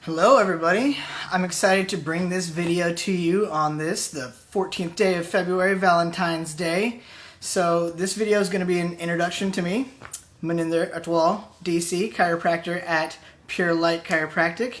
Hello everybody, I'm excited to bring this video to you on the 14th day of February, Valentine's Day. So this video is going to be an introduction to me, Maninder Atwall, DC, chiropractor at Pure Light Chiropractic.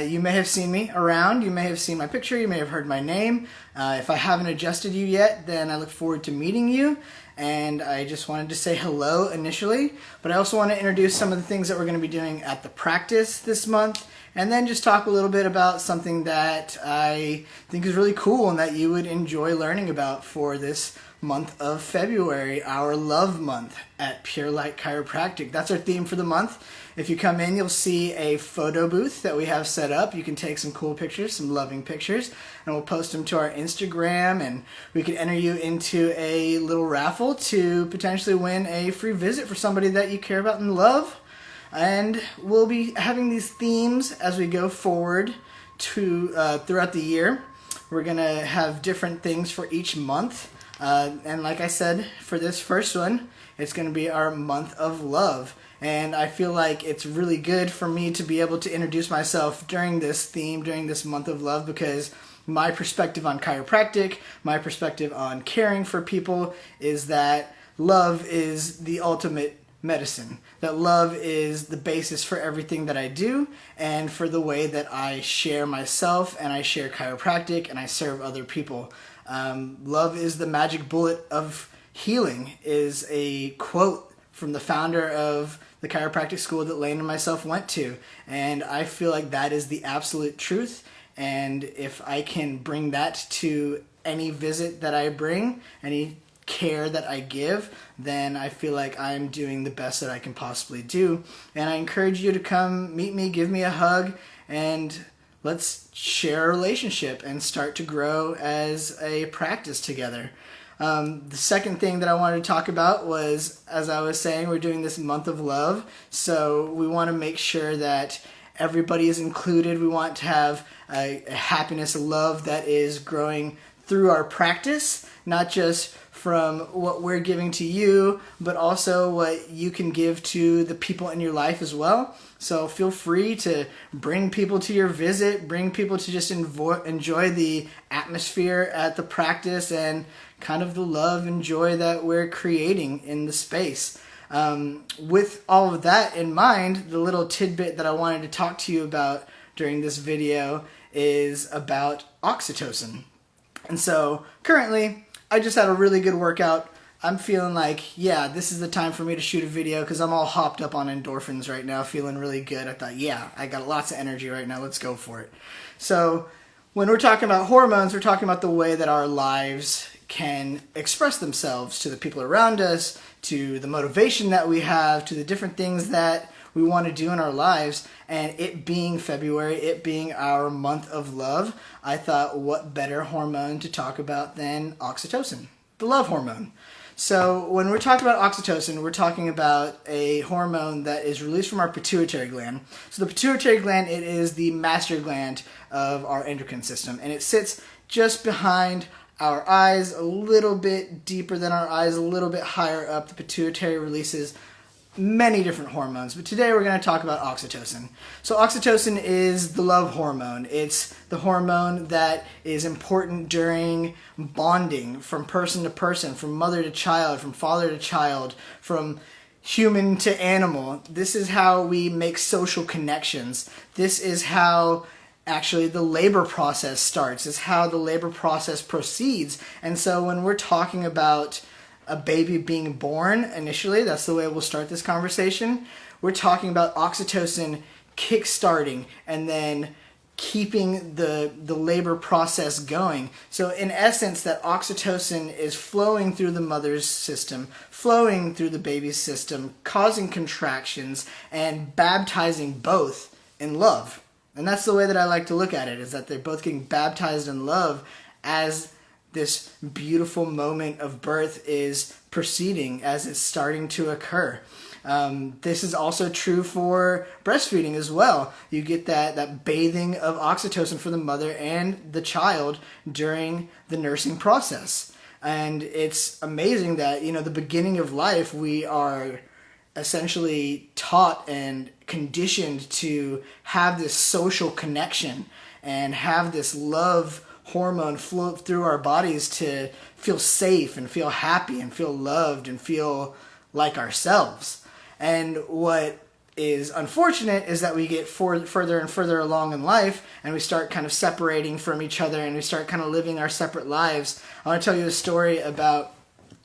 You may have seen me around, you may have seen my picture, you may have heard my name. If I haven't adjusted you yet, then I look forward to meeting you. And I just wanted to say hello initially, but I also want to introduce some of the things that we're going to be doing at the practice this month, and then just talk a little bit about something that I think is really cool and that you would enjoy learning about for this month of February, our love month at Pure Light Chiropractic. That's our theme for the month. If you come in, you'll see a photo booth that we have set up. You can take some cool pictures, some loving pictures, and we'll post them to our Instagram, and we can enter you into a little raffle to potentially win a free visit for somebody that you care about and love. And we'll be having these themes as we go forward to throughout the year. We're going to have different things for each month. And like I said, for this first one, it's going to be our month of love. And I feel like it's really good for me to be able to introduce myself during this theme, during this month of love, because my perspective on chiropractic, my perspective on caring for people is that love is the ultimate medicine. That love is the basis for everything that I do and for the way that I share myself and I share chiropractic and I serve other people. Love is the magic bullet of healing is a quote from the founder of the chiropractic school that Laine and myself went to. And I feel like that is the absolute truth. And if I can bring that to any visit that I bring, any care that I give, then I feel like I'm doing the best that I can possibly do. And I encourage you to come meet me, give me a hug, and let's share a relationship and start to grow as a practice together. The second thing that I wanted to talk about was, as I was saying, we're doing this month of love, so we want to make sure that everybody is included. We want to have a happiness, a love that is growing through our practice, not just from what we're giving to you, but also what you can give to the people in your life as well. So feel free to bring people to your visit, bring people to just enjoy the atmosphere at the practice and kind of the love and joy that we're creating in the space. With all of that in mind, the little tidbit that I wanted to talk to you about during this video is about oxytocin. And so currently, I just had a really good workout. I'm feeling like, yeah, this is the time for me to shoot a video because I'm all hopped up on endorphins right now, feeling really good. I thought, yeah, I got lots of energy right now. Let's go for it. So when we're talking about hormones, we're talking about the way that our lives can express themselves to the people around us, to the motivation that we have, to the different things that we want to do in our lives. And it being February, it being our month of love, I thought what better hormone to talk about than oxytocin, the love hormone. So when we're talking about oxytocin, we're talking about a hormone that is released from our pituitary gland. So the pituitary gland, it is the master gland of our endocrine system, and it sits just behind our eyes, a little bit deeper than our eyes, a little bit higher up. The pituitary releases many different hormones, but today we're going to talk about oxytocin. So oxytocin is the love hormone. It's the hormone that is important during bonding from person to person, from mother to child, from father to child, from human to animal. This is how we make social connections. This is how actually the labor process starts. It's how the labor process proceeds. And so when we're talking about a baby being born initially, that's the way we'll start this conversation. We're talking about oxytocin kick-starting and then keeping the labor process going. So in essence, that oxytocin is flowing through the mother's system, flowing through the baby's system, causing contractions and baptizing both in love. And that's the way that I like to look at it, is that they're both getting baptized in love as this beautiful moment of birth is proceeding, as it's starting to occur. This is also true for breastfeeding as well. You get that bathing of oxytocin for the mother and the child during the nursing process. And it's amazing that, the beginning of life, we are essentially taught and conditioned to have this social connection and have this love hormone flow through our bodies to feel safe and feel happy and feel loved and feel like ourselves. And what is unfortunate is that we get further and further along in life and we start kind of separating from each other and we start kind of living our separate lives. I want to tell you a story about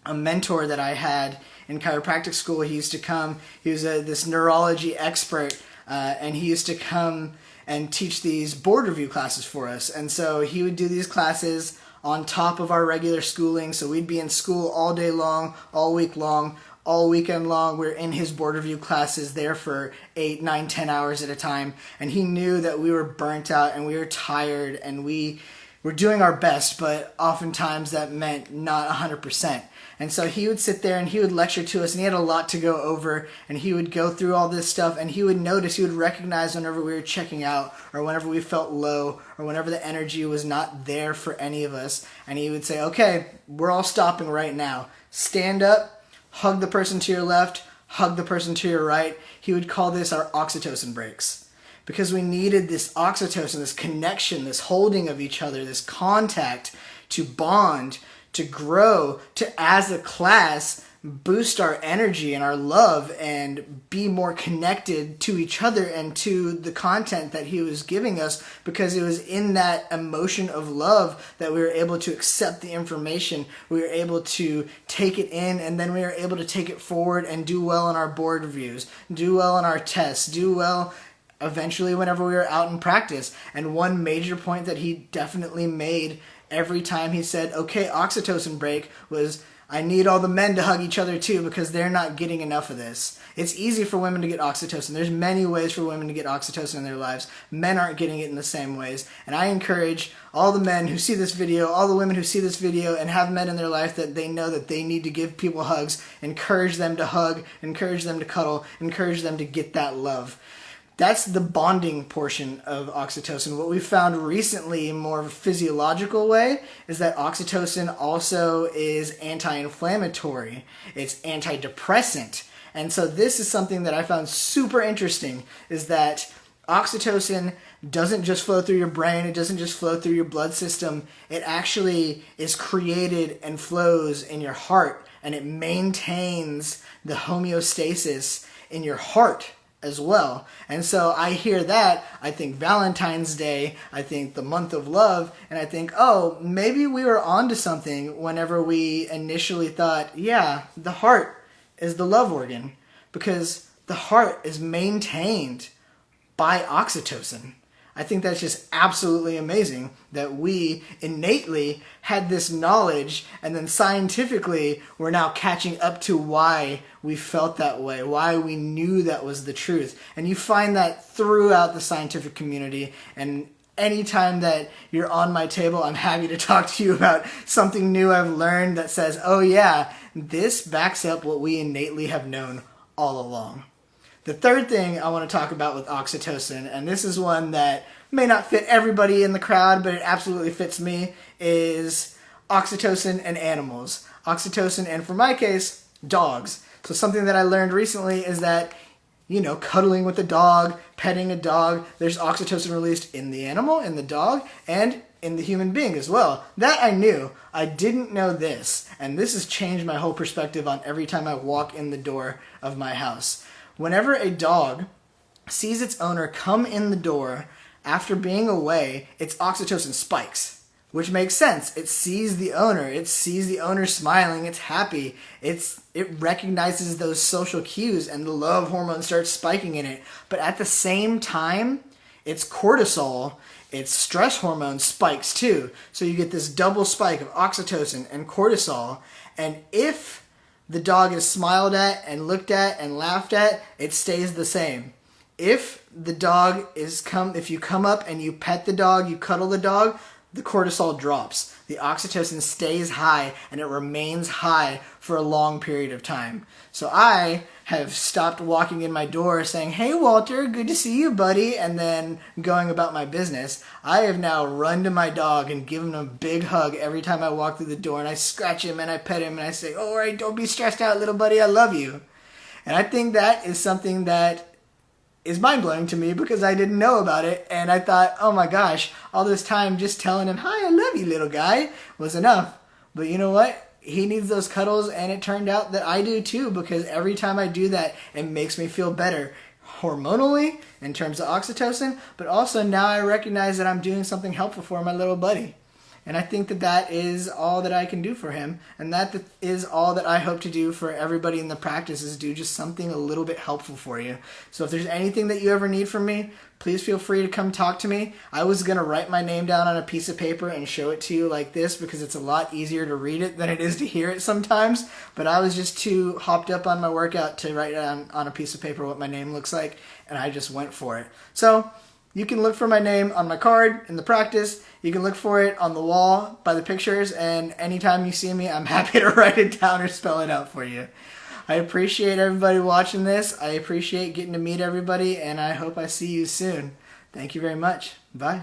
a mentor that I had in chiropractic school. He used to come, he was this neurology expert, and he used to come and teach these board review classes for us. And so he would do these classes on top of our regular schooling. So we'd be in school all day long, all week long, all weekend long. We're in his board review classes there for 8, 9, 10 hours at a time. And he knew that we were burnt out and we were tired and we were doing our best, but oftentimes that meant not 100%. And so he would sit there and he would lecture to us, and he had a lot to go over, and he would go through all this stuff, and he would notice, he would recognize whenever we were checking out, or whenever we felt low, or whenever the energy was not there for any of us, and he would say, okay, we're all stopping right now. Stand up, hug the person to your left, hug the person to your right. He would call this our oxytocin breaks. Because we needed this oxytocin, this connection, this holding of each other, this contact to bond, to grow, to as a class boost our energy and our love and be more connected to each other and to the content that he was giving us, because it was in that emotion of love that we were able to accept the information, we were able to take it in, and then we were able to take it forward and do well in our board reviews, do well in our tests, do well eventually whenever we were out in practice. And one major point that he definitely made every time he said, okay, oxytocin break, was, I need all the men to hug each other too, because they're not getting enough of this. It's easy for women to get oxytocin. There's many ways for women to get oxytocin in their lives. Men aren't getting it in the same ways. And I encourage all the men who see this video, all the women who see this video and have men in their life that they know that they need to give people hugs, encourage them to hug, encourage them to cuddle, encourage them to get that love. That's the bonding portion of oxytocin. What we found recently, in more of a physiological way, is that oxytocin also is anti-inflammatory. It's antidepressant. And so this is something that I found super interesting, is that oxytocin doesn't just flow through your brain, it doesn't just flow through your blood system, it actually is created and flows in your heart, and it maintains the homeostasis in your heart as well. And so I hear that, I think Valentine's Day, I think the month of love, and I think, oh, maybe we were onto something whenever we initially thought, yeah, the heart is the love organ, because the heart is maintained by oxytocin. I think that's just absolutely amazing that we innately had this knowledge, and then scientifically we're now catching up to why we felt that way, why we knew that was the truth. And you find that throughout the scientific community, and anytime that you're on my table, I'm happy to talk to you about something new I've learned that says, oh yeah, this backs up what we innately have known all along. The third thing I want to talk about with oxytocin, and this is one that may not fit everybody in the crowd, but it absolutely fits me, is oxytocin and animals. Oxytocin, and for my case, dogs. So something that I learned recently is that, you know, cuddling with a dog, petting a dog, there's oxytocin released in the animal, in the dog, and in the human being as well. That I knew. I didn't know this, and this has changed my whole perspective on every time I walk in the door of my house. Whenever a dog sees its owner come in the door after being away, its oxytocin spikes, which makes sense. It sees the owner smiling, it's happy, it recognizes those social cues, and the love hormone starts spiking in it. But at the same time, its cortisol, its stress hormone, spikes too. So you get this double spike of oxytocin and cortisol, and if the dog is smiled at and looked at and laughed at, it stays the same. If the dog if you come up and you pet the dog, you cuddle the dog, the cortisol drops. The oxytocin stays high, and it remains high for a long period of time. So I have stopped walking in my door saying, hey Walter, good to see you buddy, and then going about my business. I have now run to my dog and given him a big hug every time I walk through the door, and I scratch him and I pet him and I say, all right, don't be stressed out little buddy, I love you. And I think that is something that is mind-blowing to me because I didn't know about it, and I thought, oh my gosh, all this time just telling him, hi, I love you, little guy, was enough. But you know what? He needs those cuddles, and it turned out that I do too, because every time I do that, it makes me feel better hormonally in terms of oxytocin, but also now I recognize that I'm doing something helpful for my little buddy. And I think that that is all that I can do for him. And that is all that I hope to do for everybody in the practice, is do just something a little bit helpful for you. So if there's anything that you ever need from me, please feel free to come talk to me. I was going to write my name down on a piece of paper and show it to you like this because it's a lot easier to read it than it is to hear it sometimes. But I was just too hopped up on my workout to write down on a piece of paper what my name looks like. And I just went for it. So you can look for my name on my card in the practice. You can look for it on the wall by the pictures. And anytime you see me, I'm happy to write it down or spell it out for you. I appreciate everybody watching this. I appreciate getting to meet everybody. And I hope I see you soon. Thank you very much. Bye.